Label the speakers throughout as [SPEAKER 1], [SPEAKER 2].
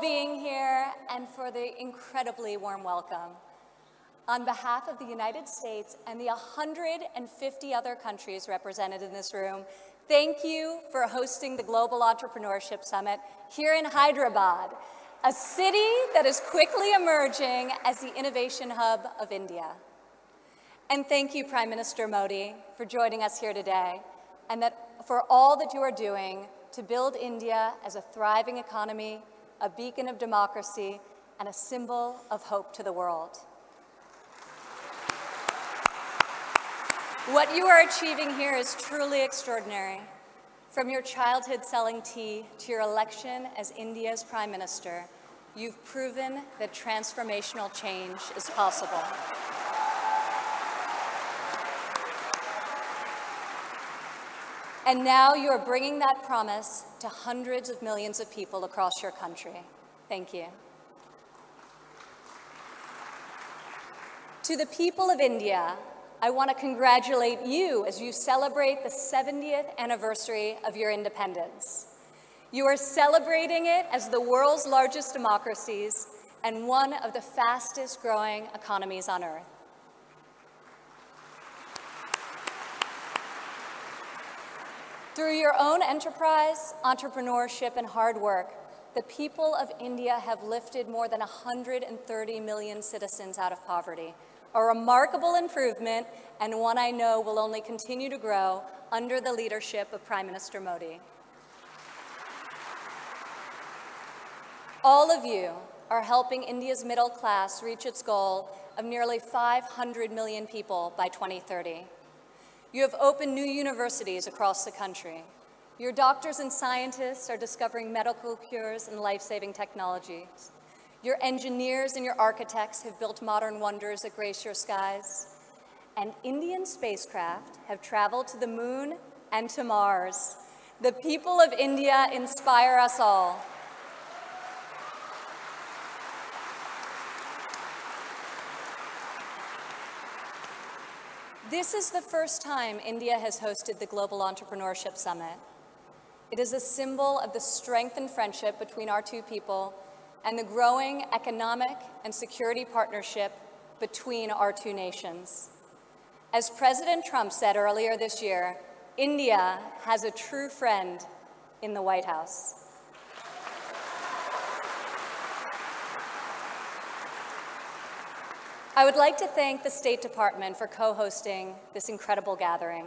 [SPEAKER 1] being here and for the incredibly warm welcome. On behalf of the United States and the 150 other countries represented in this room, thank you for hosting the Global Entrepreneurship Summit here in Hyderabad, a city that is quickly emerging as the innovation hub of India. And thank you, Prime Minister Modi, for joining us here today, and for all that you are doing to build India as a thriving economy, a beacon of democracy, and a symbol of hope to the world. What you are achieving here is truly extraordinary. From your childhood selling tea to your election as India's Prime Minister, you've proven that transformational change is possible. And now you are bringing that promise to hundreds of millions of people across your country. Thank you. To the people of India, I want to congratulate you as you celebrate the 70th anniversary of your independence. You are celebrating it as the world's largest democracies and one of the fastest growing economies on earth. Through your own enterprise, entrepreneurship, and hard work, the people of India have lifted more than 130 million citizens out of poverty, a remarkable improvement and one I know will only continue to grow under the leadership of Prime Minister Modi. All of you are helping India's middle class reach its goal of nearly 500 million people by 2030. You have opened new universities across the country. Your doctors and scientists are discovering medical cures and life-saving technologies. Your engineers and your architects have built modern wonders that grace your skies. And Indian spacecraft have traveled to the moon and to Mars. The people of India inspire us all. This is the first time India has hosted the Global Entrepreneurship Summit. It is a symbol of the strength and friendship between our two people and the growing economic and security partnership between our two nations. As President Trump said earlier this year, India has a true friend in the White House. I would like to thank the State Department for co-hosting this incredible gathering.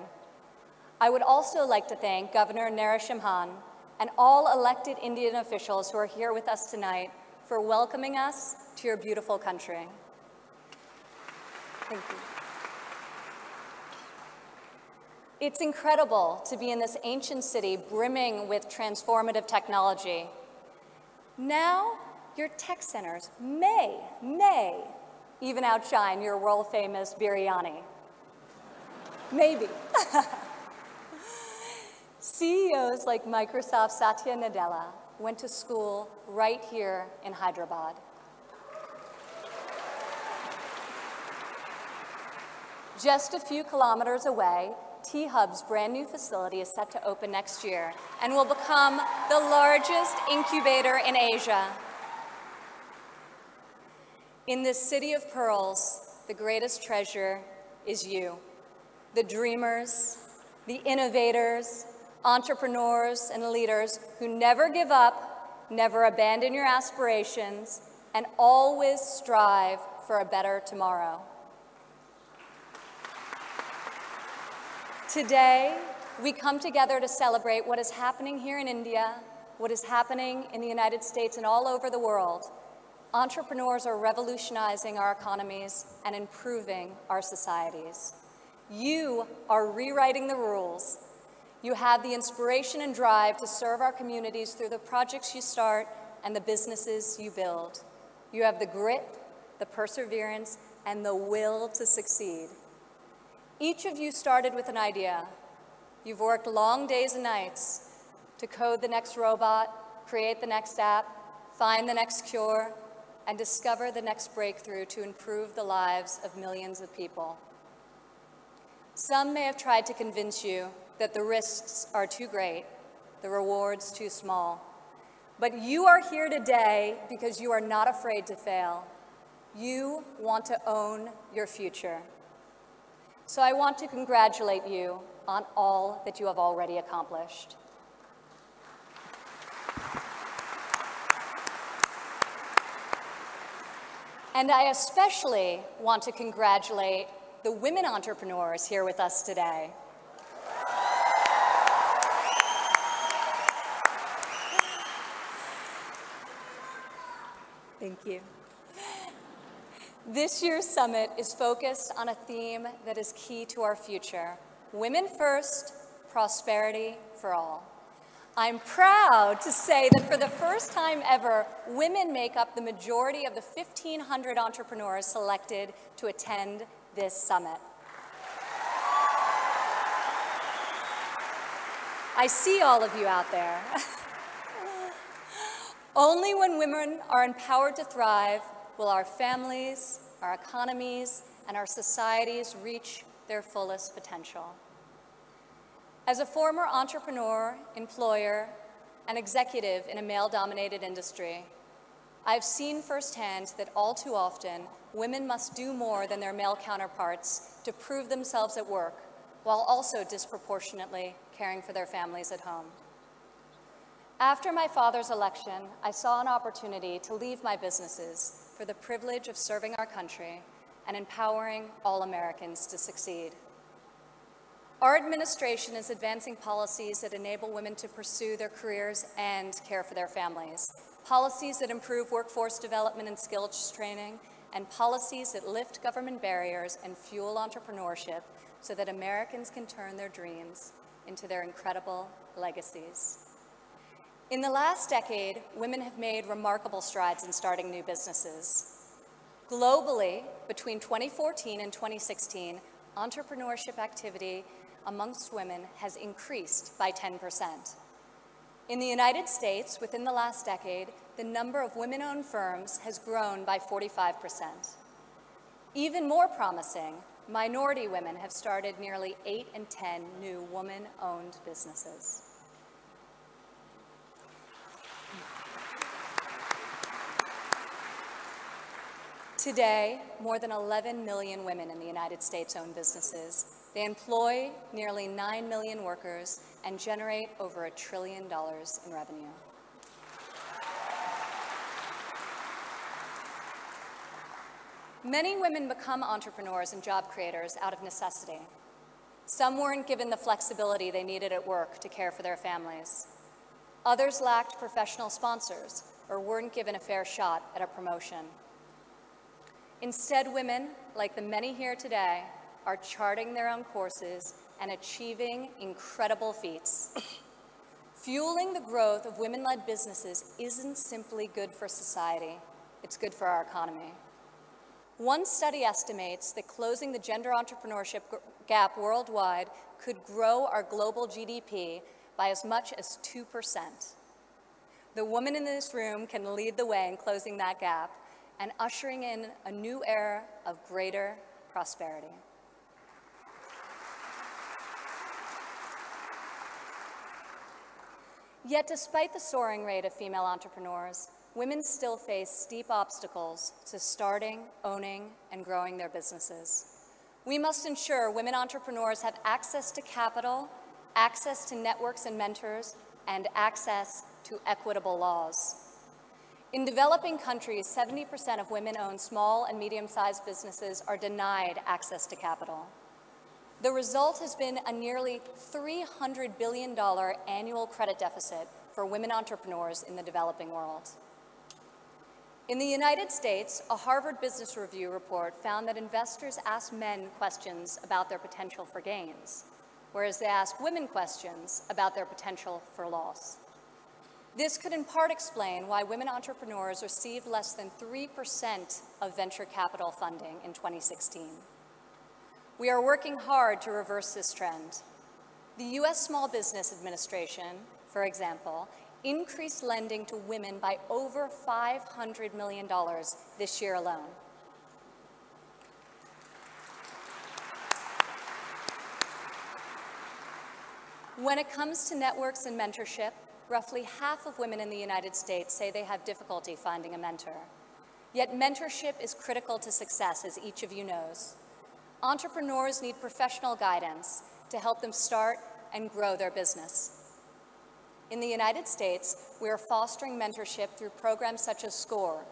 [SPEAKER 1] I would also like to thank Governor Narasimhan and all elected Indian officials who are here with us tonight for welcoming us to your beautiful country. Thank you. It's incredible to be in this ancient city brimming with transformative technology. Now, your tech centers may even outshine your world-famous biryani. Maybe. CEOs like Microsoft's Satya Nadella went to school right here in Hyderabad. Just a few kilometers away, T-Hub's brand new facility is set to open next year and will become the largest incubator in Asia. In this city of pearls, the greatest treasure is you, the dreamers, the innovators, entrepreneurs, and leaders who never give up, never abandon your aspirations, and always strive for a better tomorrow. Today, we come together to celebrate what is happening here in India, what is happening in the United States and all over the world. Entrepreneurs are revolutionizing our economies and improving our societies. You are rewriting the rules. You have the inspiration and drive to serve our communities through the projects you start and the businesses you build. You have the grit, the perseverance, and the will to succeed. Each of you started with an idea. You've worked long days and nights to code the next robot, create the next app, find the next cure, and discover the next breakthrough to improve the lives of millions of people. Some may have tried to convince you that the risks are too great, the rewards too small. But you are here today because you are not afraid to fail. You want to own your future. So I want to congratulate you on all that you have already accomplished. And I especially want to congratulate the women entrepreneurs here with us today. Thank you. This year's summit is focused on a theme that is key to our future: women first, prosperity for all. I'm proud to say that for the first time ever, women make up the majority of the 1,500 entrepreneurs selected to attend this summit. I see all of you out there. Only when women are empowered to thrive will our families, our economies, and our societies reach their fullest potential. As a former entrepreneur, employer, and executive in a male-dominated industry, I've seen firsthand that all too often, women must do more than their male counterparts to prove themselves at work, while also disproportionately caring for their families at home. After my father's election, I saw an opportunity to leave my businesses for the privilege of serving our country and empowering all Americans to succeed. Our administration is advancing policies that enable women to pursue their careers and care for their families, policies that improve workforce development and skills training, and policies that lift government barriers and fuel entrepreneurship so that Americans can turn their dreams into their incredible legacies. In the last decade, women have made remarkable strides in starting new businesses. Globally, between 2014 and 2016, entrepreneurship activity amongst women has increased by 10%. In the United States, within the last decade, the number of women-owned firms has grown by 45%. Even more promising, minority women have started nearly 8 in 10 new woman-owned businesses. Today, more than 11 million women in the United States own businesses. They employ nearly 9 million workers and generate over $1 trillion in revenue. Many women become entrepreneurs and job creators out of necessity. Some weren't given the flexibility they needed at work to care for their families. Others lacked professional sponsors or weren't given a fair shot at a promotion. Instead, women, like the many here today, are charting their own courses and achieving incredible feats. Fueling the growth of women-led businesses isn't simply good for society, it's good for our economy. One study estimates that closing the gender entrepreneurship gap worldwide could grow our global GDP by as much as 2%. The woman in this room can lead the way in closing that gap and ushering in a new era of greater prosperity. Yet despite the soaring rate of female entrepreneurs, women still face steep obstacles to starting, owning, and growing their businesses. We must ensure women entrepreneurs have access to capital, access to networks and mentors, and access to equitable laws. In developing countries, 70% of women-owned small and medium-sized businesses are denied access to capital. The result has been a nearly $300 billion annual credit deficit for women entrepreneurs in the developing world. In the United States, a Harvard Business Review report found that investors ask men questions about their potential for gains, whereas they ask women questions about their potential for loss. This could in part explain why women entrepreneurs received less than 3% of venture capital funding in 2016. We are working hard to reverse this trend. The U.S. Small Business Administration, for example, increased lending to women by over $500 million this year alone. When it comes to networks and mentorship, roughly half of women in the United States say they have difficulty finding a mentor. Yet mentorship is critical to success, as each of you knows. Entrepreneurs need professional guidance to help them start and grow their business. In the United States, we are fostering mentorship through programs such as SCORE,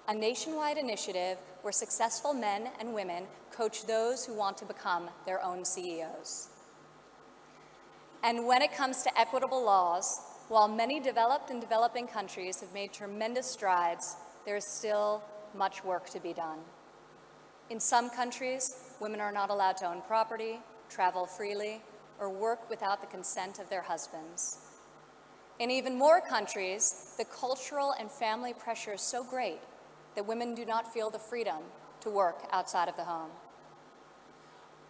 [SPEAKER 1] a nationwide initiative where successful men and women coach those who want to become their own CEOs. And when it comes to equitable laws, while many developed and developing countries have made tremendous strides, there is still much work to be done. In some countries, women are not allowed to own property, travel freely, or work without the consent of their husbands. In even more countries, the cultural and family pressure is so great that women do not feel the freedom to work outside of the home.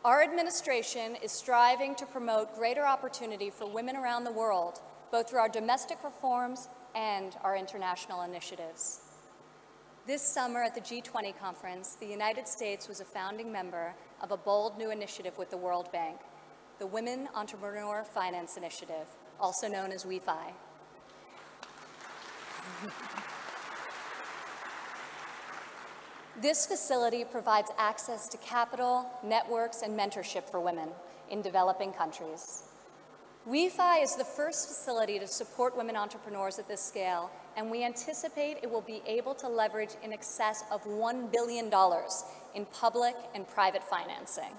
[SPEAKER 1] Our administration is striving to promote greater opportunity for women around the world, both through our domestic reforms and our international initiatives. This summer at the G20 conference, the United States was a founding member of a bold new initiative with the World Bank, the Women Entrepreneur Finance Initiative, also known as WEFI. This facility provides access to capital, networks, and mentorship for women in developing countries. WEFI is the first facility to support women entrepreneurs at this scale, and we anticipate it will be able to leverage in excess of $1 billion in public and private financing.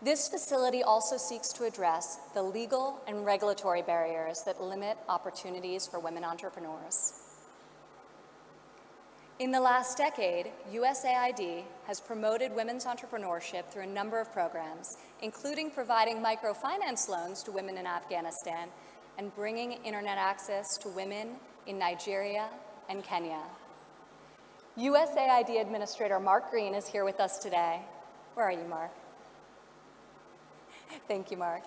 [SPEAKER 1] This facility also seeks to address the legal and regulatory barriers that limit opportunities for women entrepreneurs. In the last decade, USAID has promoted women's entrepreneurship through a number of programs, including providing microfinance loans to women in Afghanistan and bringing internet access to women in Nigeria and Kenya. USAID Administrator Mark Green is here with us today. Where are you, Mark? Thank you, Mark.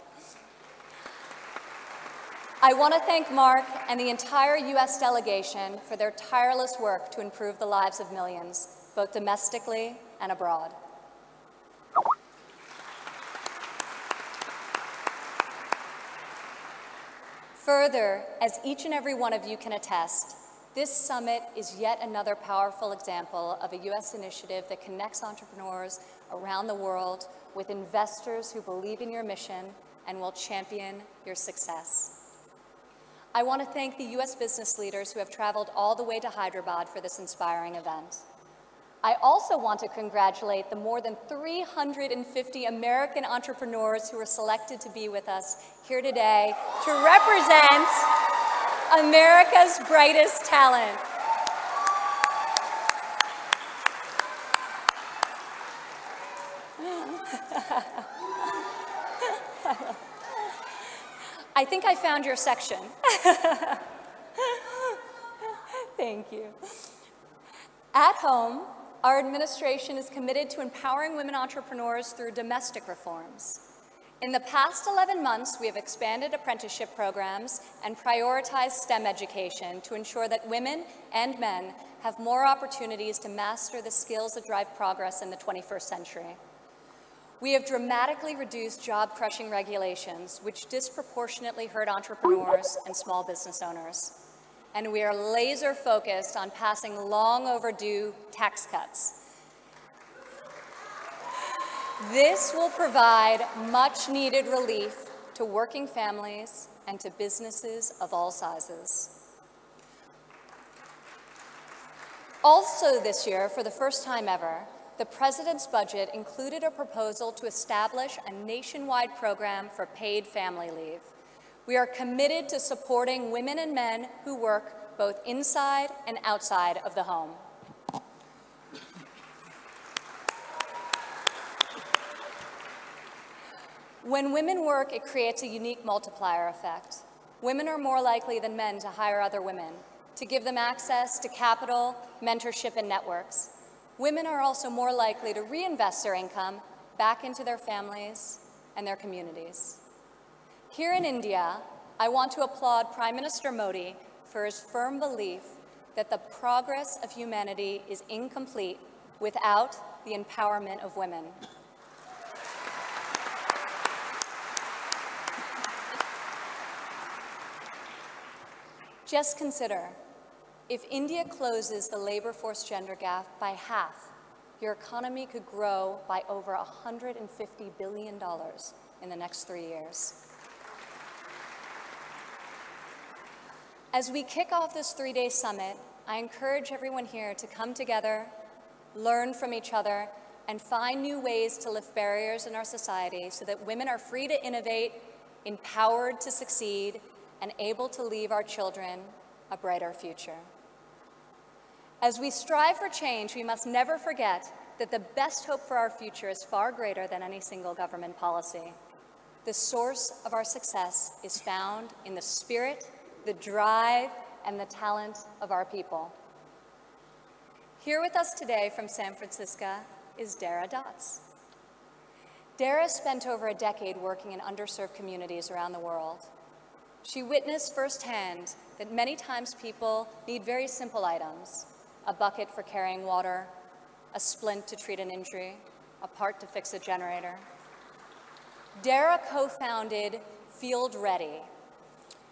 [SPEAKER 1] I want to thank Mark and the entire U.S. delegation for their tireless work to improve the lives of millions, both domestically and abroad. Further, as each and every one of you can attest, this summit is yet another powerful example of a U.S. initiative that connects entrepreneurs around the world with investors who believe in your mission and will champion your success. I want to thank the U.S. business leaders who have traveled all the way to Hyderabad for this inspiring event. I also want to congratulate the more than 350 American entrepreneurs who were selected to be with us here today to represent America's brightest talent. I think I found your section. Thank you. At home, our administration is committed to empowering women entrepreneurs through domestic reforms. In the past 11 months, we have expanded apprenticeship programs and prioritized STEM education to ensure that women and men have more opportunities to master the skills that drive progress in the 21st century. We have dramatically reduced job-crushing regulations, which disproportionately hurt entrepreneurs and small business owners. And we are laser-focused on passing long-overdue tax cuts. This will provide much-needed relief to working families and to businesses of all sizes. Also this year, for the first time ever, the President's budget included a proposal to establish a nationwide program for paid family leave. We are committed to supporting women and men who work both inside and outside of the home. When women work, it creates a unique multiplier effect. Women are more likely than men to hire other women, to give them access to capital, mentorship, and networks. Women are also more likely to reinvest their income back into their families and their communities. Here in India, I want to applaud Prime Minister Modi for his firm belief that the progress of humanity is incomplete without the empowerment of women. Just consider, if India closes the labor force gender gap by half, your economy could grow by over $150 billion in the next 3 years. As we kick off this 3-day summit, I encourage everyone here to come together, learn from each other, and find new ways to lift barriers in our society so that women are free to innovate, empowered to succeed, and able to leave our children a brighter future. As we strive for change, we must never forget that the best hope for our future is far greater than any single government policy. The source of our success is found in the spirit, the drive, and the talent of our people. Here with us today from San Francisco is Dara Dotz. Dara spent over a decade working in underserved communities around the world. She witnessed firsthand that many times people need very simple items: a bucket for carrying water, a splint to treat an injury, a part to fix a generator. Dara co-founded Field Ready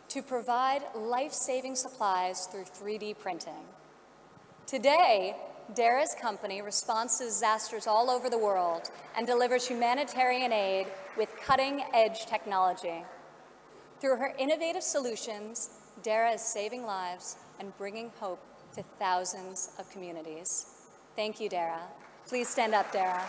[SPEAKER 1] to provide life-saving supplies through 3D printing. Today, Dara's company responds to disasters all over the world and delivers humanitarian aid with cutting-edge technology. Through her innovative solutions, Dara is saving lives and bringing hope to thousands of communities. Thank you, Dara. Please stand up, Dara.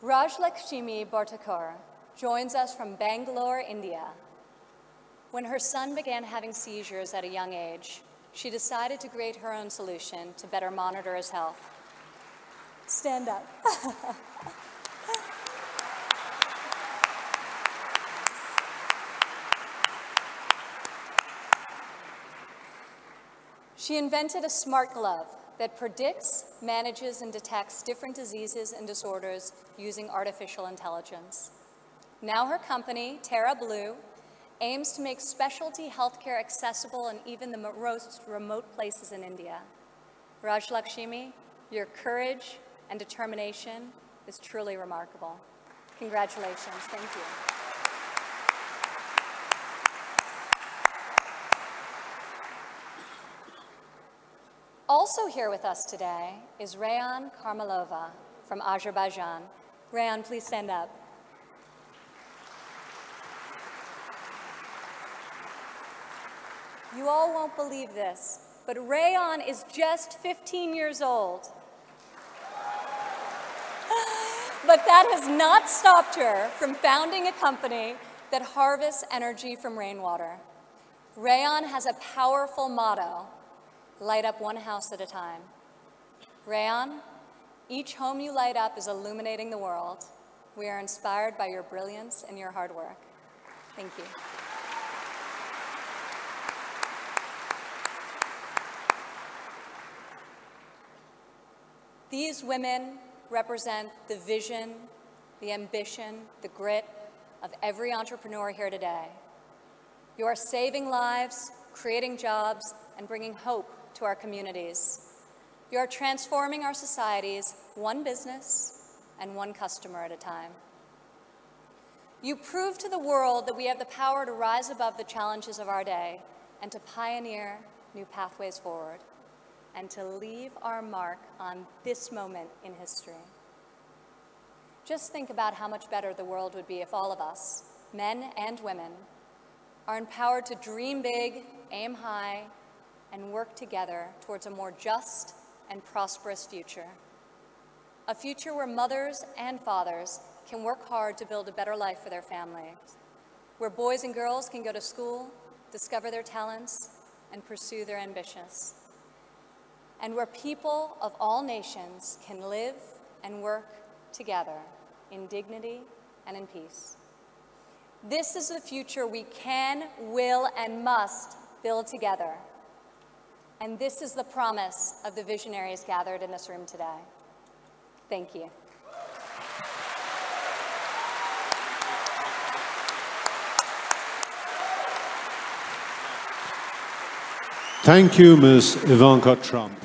[SPEAKER 1] Rajlakshmi Bhartakar joins us from Bangalore, India. When her son began having seizures at a young age, she decided to create her own solution to better monitor his health. Stand up. She invented a smart glove that predicts, manages, and detects different diseases and disorders using artificial intelligence. Now her company, Terra Blue, aims to make specialty healthcare accessible in even the most remote places in India. Rajlakshmi, your courage and determination is truly remarkable. Congratulations. Thank you. Also here with us today is Rayan Karmalova from Azerbaijan. Rayan, please stand up. You all won't believe this, but Rayan is just 15 years old. But that has not stopped her from founding a company that harvests energy from rainwater. Rayan has a powerful motto: light up one house at a time. Rayan, each home you light up is illuminating the world. We are inspired by your brilliance and your hard work. Thank you. These women represent the vision, the ambition, the grit of every entrepreneur here today. You are saving lives, creating jobs, and bringing hope to our communities. You are transforming our societies one business and one customer at a time. You prove to the world that we have the power to rise above the challenges of our day and to pioneer new pathways forward and to leave our mark on this moment in history. Just think about how much better the world would be if all of us, men and women, are empowered to dream big, aim high, and work together towards a more just and prosperous future. A future where mothers and fathers can work hard to build a better life for their families, where boys and girls can go to school, discover their talents, and pursue their ambitions, and where people of all nations can live and work together in dignity and in peace. This is the future we can, will, and must build together. And this is the promise of the visionaries gathered in this room today. Thank you.
[SPEAKER 2] Thank you, Ms. Ivanka Trumph.